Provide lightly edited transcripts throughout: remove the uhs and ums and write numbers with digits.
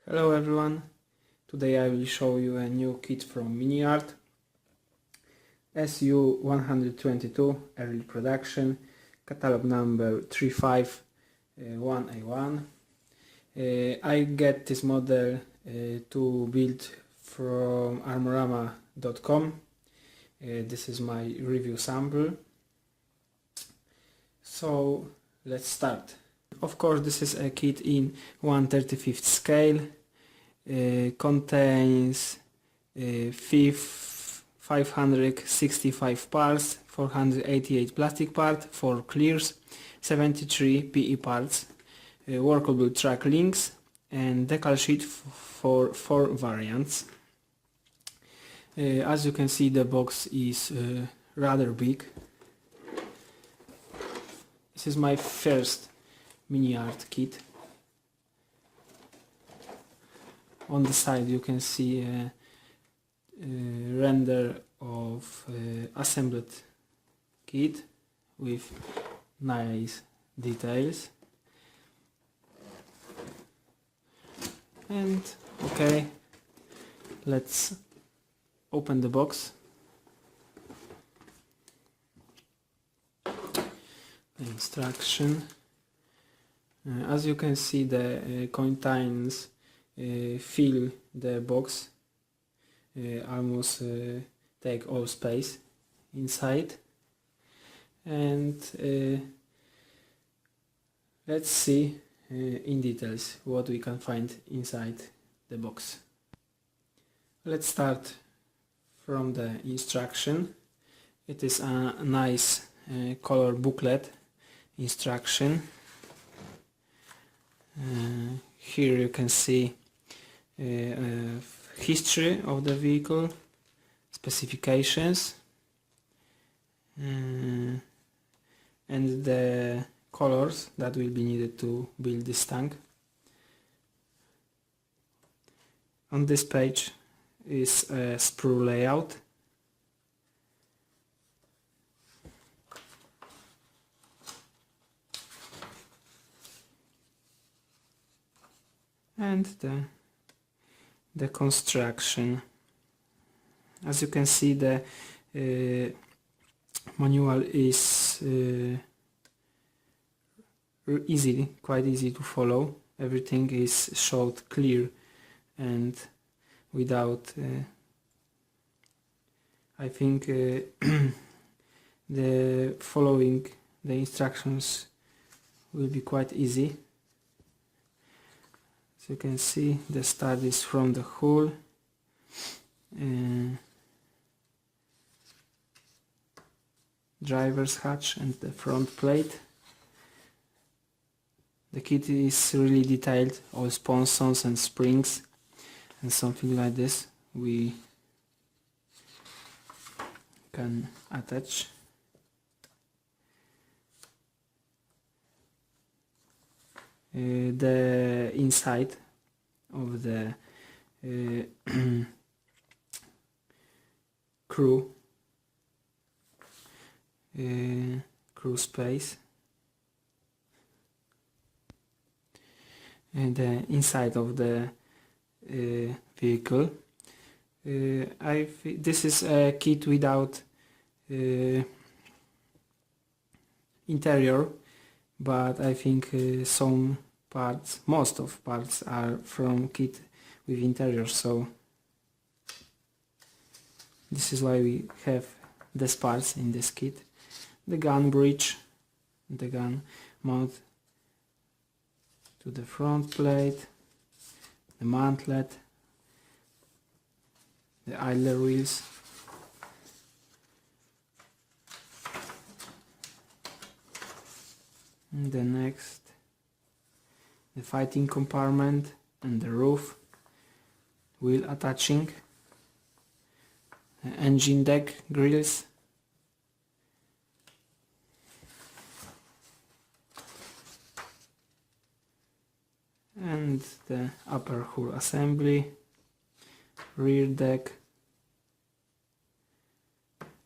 Hello everyone, today I will show you a new kit from MiniArt SU-122 early production, catalog number 351A1. I get this model to build from armorama.com. This is my review sample. So let's start. Of course, this is a kit in 1/35 scale. Contains 565 parts, 488 plastic parts, 4 clears, 73 PE parts, workable track links, and decal sheet for 4 variants. As you can see, the box is rather big. This is my first MiniArt kit. On the side you can see a render of assembled kit with nice details. And okay, let's open the box. The instruction. As you can see, the contains fill the box, almost take all space inside, and let's see in details what we can find inside the box. Let's start from the instruction. It is a nice color booklet instruction. Here you can see history of the vehicle, specifications, and the colors that will be needed to build this tank. On this page is a sprue layout. And the construction. As you can see, the manual is quite easy to follow. Everything is showed clear and without I think the following the instructions will be quite easy. As you can see, the start is from the hull, driver's hatch and the front plate. The kit is really detailed, all sponsons and springs and something like this we can attach. The inside of the crew space, and the inside of the vehicle. This is a kit without interior, but I think some parts, most of parts are from kit with interior, so this is why we have these parts in this kit. The gun bridge, the gun mount to the front plate, the mantlet, the idler wheels, and the next the fighting compartment and the roof, wheel attaching, the engine deck grills, and the upper hull assembly, rear deck,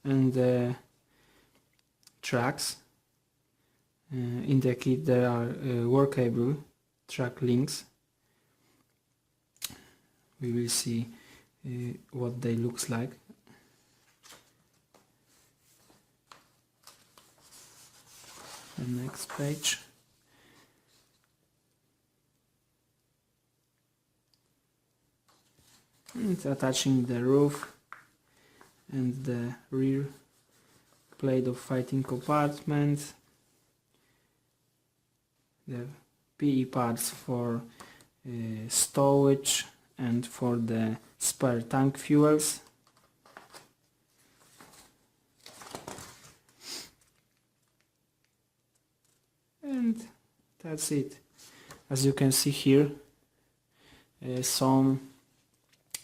and the tracks. In the kit there are workable track links we will see what they looks like. The next page. It's attaching the roof and the rear plate of fighting compartment, the PE parts for stowage and for the spare tank fuels, and that's it. As you can see here, some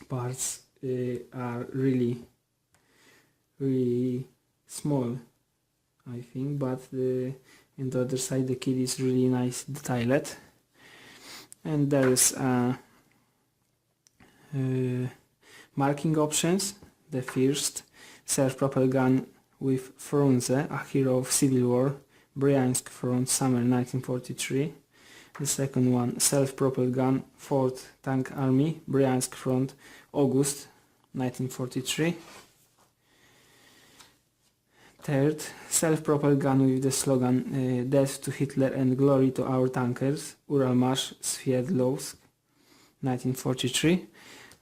parts are really small, I think, but in the other side the kit is really nice detailed. And there is marking options. The first, self-propelled gun with Frunze, a hero of Civil War, Bryansk front, summer 1943. The second one, self-propelled gun, 4th Tank Army, Bryansk front, August 1943. Third, self-propelled gun with the slogan Death to Hitler and Glory to Our Tankers, Uralmash, Svierdlovsk, 1943.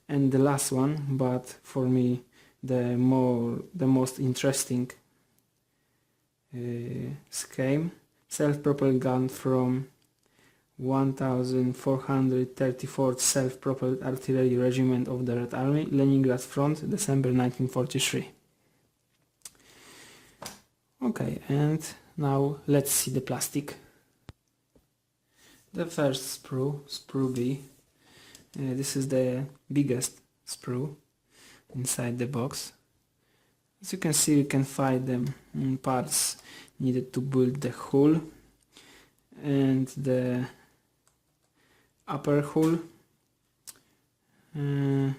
And the last one, but for me the most interesting scheme, self-propelled gun from 1434th Self-Propelled Artillery Regiment of the Red Army, Leningrad Front, December 1943. Okay, and now let's see the plastic. The first sprue B. This is the biggest sprue inside the box. As you can see, you can find them in parts needed to build the hull and the upper hull, the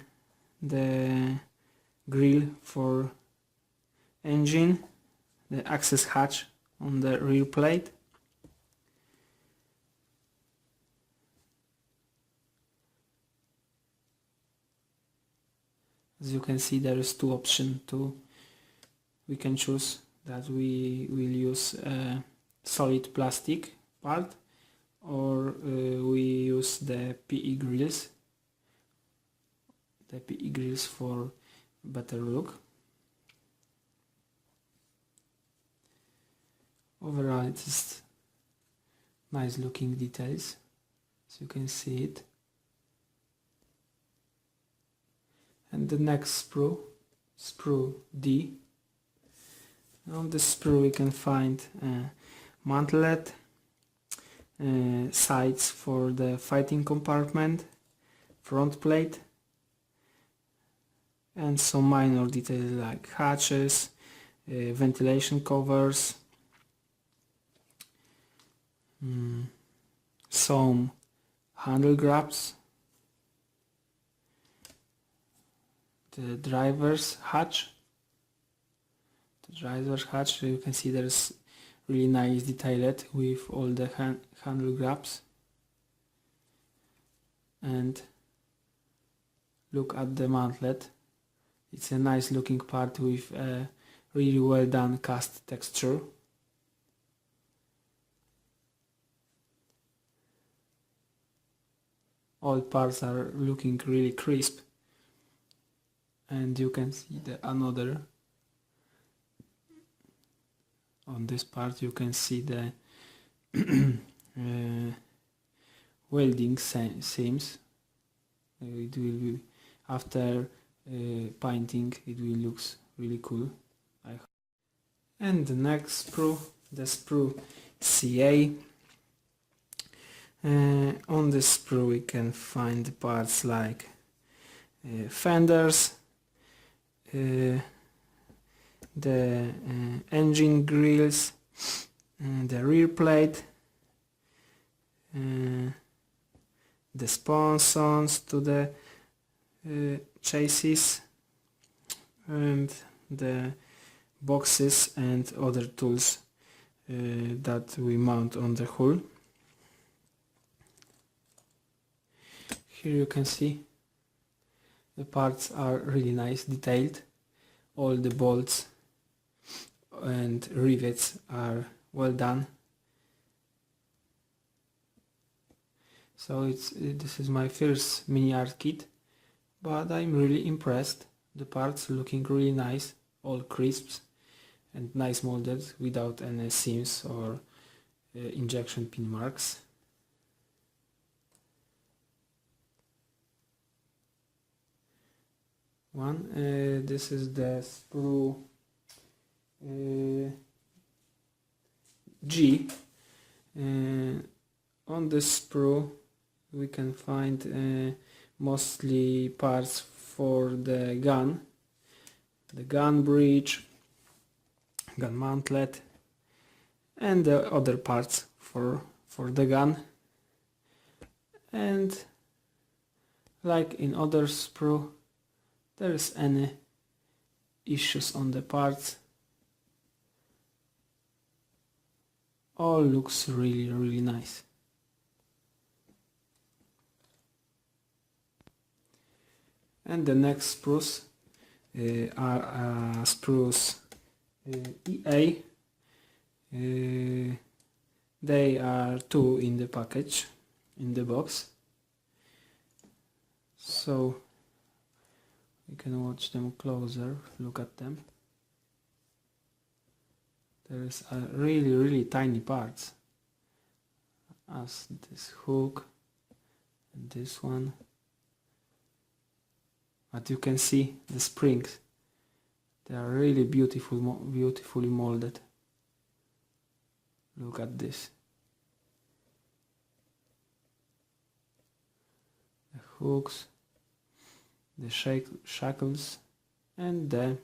grill for engine, the access hatch on the rear plate, as you can see, there is two options we can choose that we will use a solid plastic part, or we use the PE grills for better look. Overall, it is nice looking details, as you can see it. And the next sprue D. On this sprue we can find mantlet, sides for the fighting compartment, front plate, and some minor details like hatches, ventilation covers, some handle grabs, the driver's hatch. You can see there's really nice detailed with all the handle grabs, and look at the mantlet. It's a nice looking part with a really well done cast texture. All parts are looking really crisp, and you can see another. On this part you can see the welding seams. It will be, after painting, it will look really cool. And the next sprue, the sprue CA. On this sprue we can find parts like fenders, the engine grills, the rear plate, the sponsons to the chassis, and the boxes and other tools that we mount on the hull. Here you can see The parts are really nice, detailed. All the bolts and rivets are well done. So this is my first MiniArt kit, but I'm really impressed. The parts looking really nice, all crisps and nice molded without any seams or injection pin marks. This is the Sprue G. On this sprue we can find mostly parts for the gun bridge, gun mantlet, and the other parts for the gun. And like in other sprue, there is any issues on the parts. All looks really nice. And the next sprues are sprues EA. They are 2 in the package, in the box, so you can watch them closer, look at them. There is a really tiny parts, as this hook and this one. But you can see the springs. They are really beautifully molded. Look at this. The hooks, the shackles, and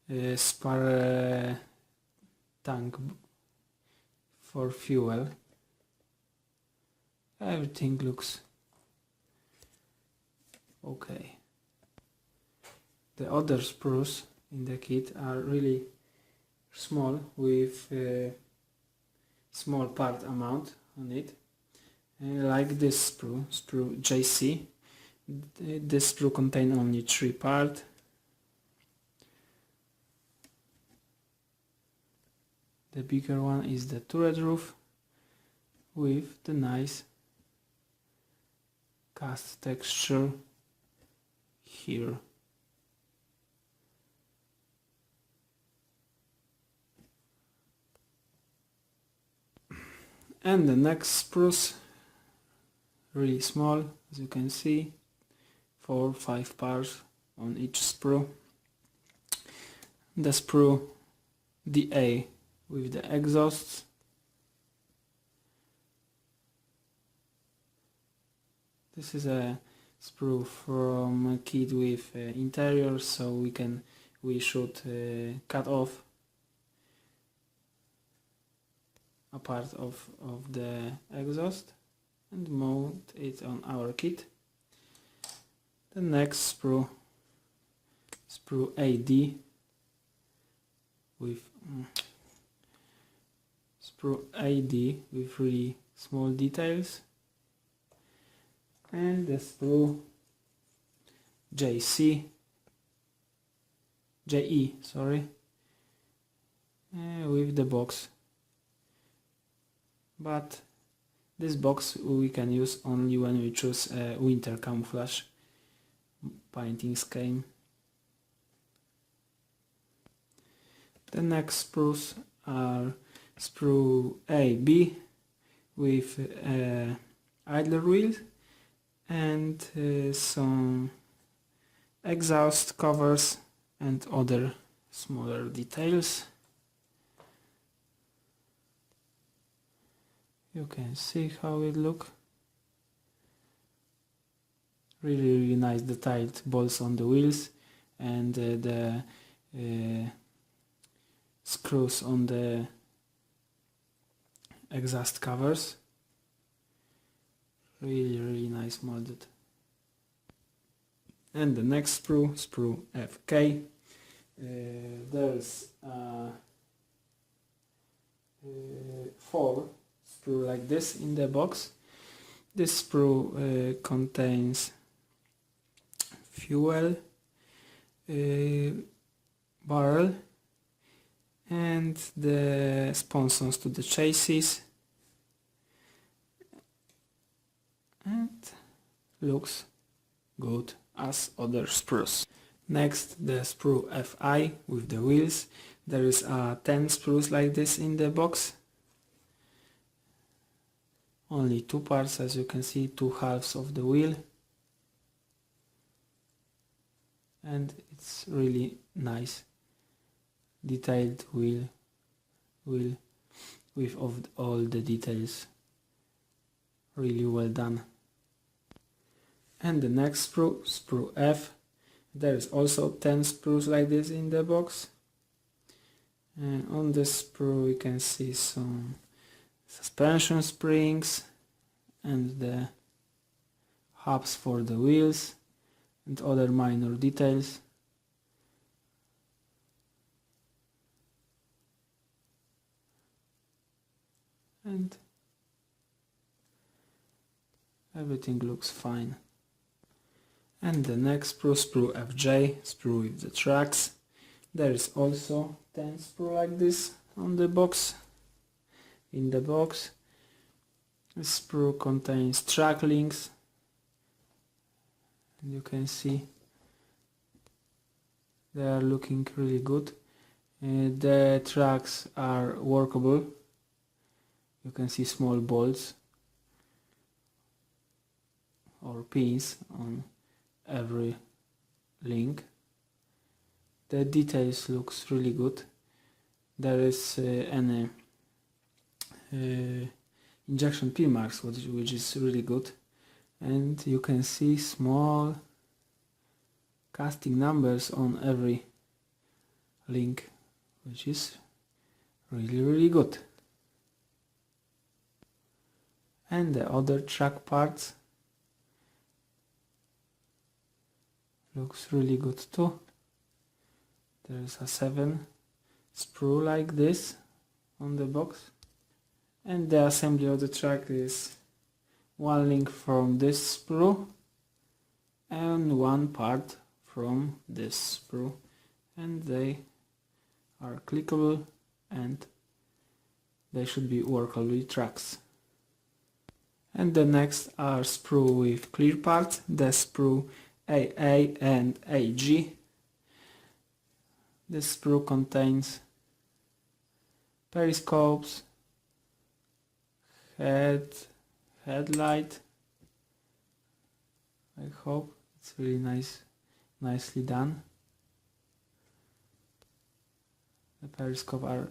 the spare tank for fuel. Everything looks okay. The other sprues in the kit are really small, with small part amount on it, like this sprue JC. This sprue contains only 3 parts. The bigger one is the turret roof with the nice cast texture here. And the next sprues, really small, as you can see, 4 or 5 parts on each sprue. The sprue DA with the exhausts. This is a sprue from a kit with interior, so we should cut off a part of the exhaust and mount it on our kit. The next sprue AD with really small details, and the sprue JE, sorry, with the box. But this box we can use only when we choose a winter camouflage painting scheme. The next sprues are sprue AB with idler wheels and some exhaust covers and other smaller details. You can see how it looks. Really nice detailed bolts on the wheels, and the screws on the exhaust covers. Really nice molded. And the next sprue FK. There's 4 sprue like this in the box. This sprue contains fuel barrel and the sponsons to the chassis, and looks good as other sprues. Next, the Sprue FI with the wheels. There is 10 sprues like this in the box. Only two parts, as you can see, two halves of the wheel. And it's really nice detailed wheel with all the details. Really well done. And the next sprue, Sprue F. There is also 10 sprues like this in the box. And on the sprue we can see some suspension springs and the hubs for the wheels and other minor details. And everything looks fine. And the next sprue, Sprue FJ, sprue with the tracks. There is also 10 sprue like this on the box. In the box, the sprue contains track links. And you can see they are looking really good. The tracks are workable. You can see small bolts or pins on every link. The details looks really good. There is an injection pin marks, which is really good, and you can see small casting numbers on every link, which is really good. And the other track parts looks really good too. There is a 7 sprue like this on the box, and the assembly of the track is one link from this sprue and one part from this sprue, and they are clickable and they should be workable tracks. And the next are sprue with clear parts, the sprue AA and AG. This sprue contains periscopes, headlight. I hope it's really nicely done. The periscopes are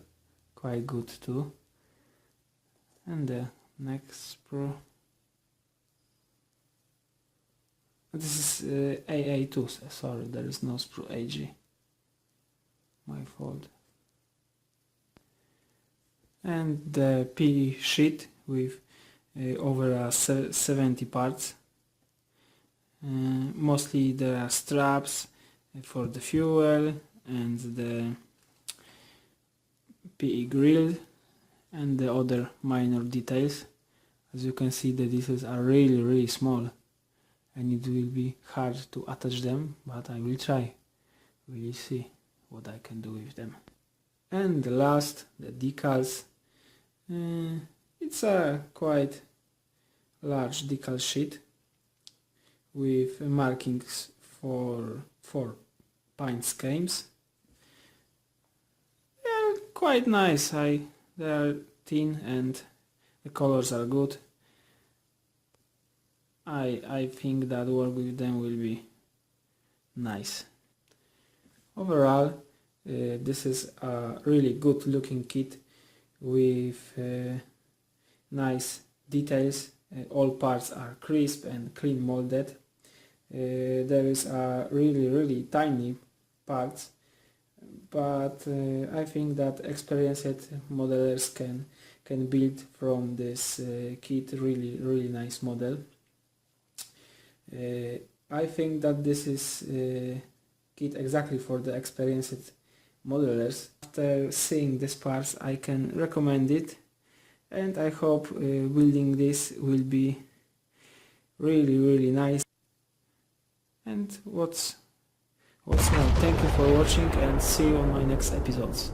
quite good too. And the next sprue. This is AA2, sorry, there is no sprue AG. My fault. And the PE sheet with over 70 parts. Mostly there are straps for the fuel and the PE grill and the other minor details. As you can see, the details are really small, and it will be hard to attach them, but I will try. We will see what I can do with them. And the last, the decals. It's a quite large decal sheet with markings for 4 pint schemes. They are quite nice. They are thin and the colors are good. I think that work with them will be nice. Overall, this is a really good looking kit with nice details. All parts are crisp and clean molded. There is a really tiny parts, but I think that experienced modelers can build from this kit really nice model. I think that this is kit exactly for the experienced modelers. After seeing these parts, I can recommend it, and I hope building this will be really nice. And what's more, thank you for watching and see you on my next episodes.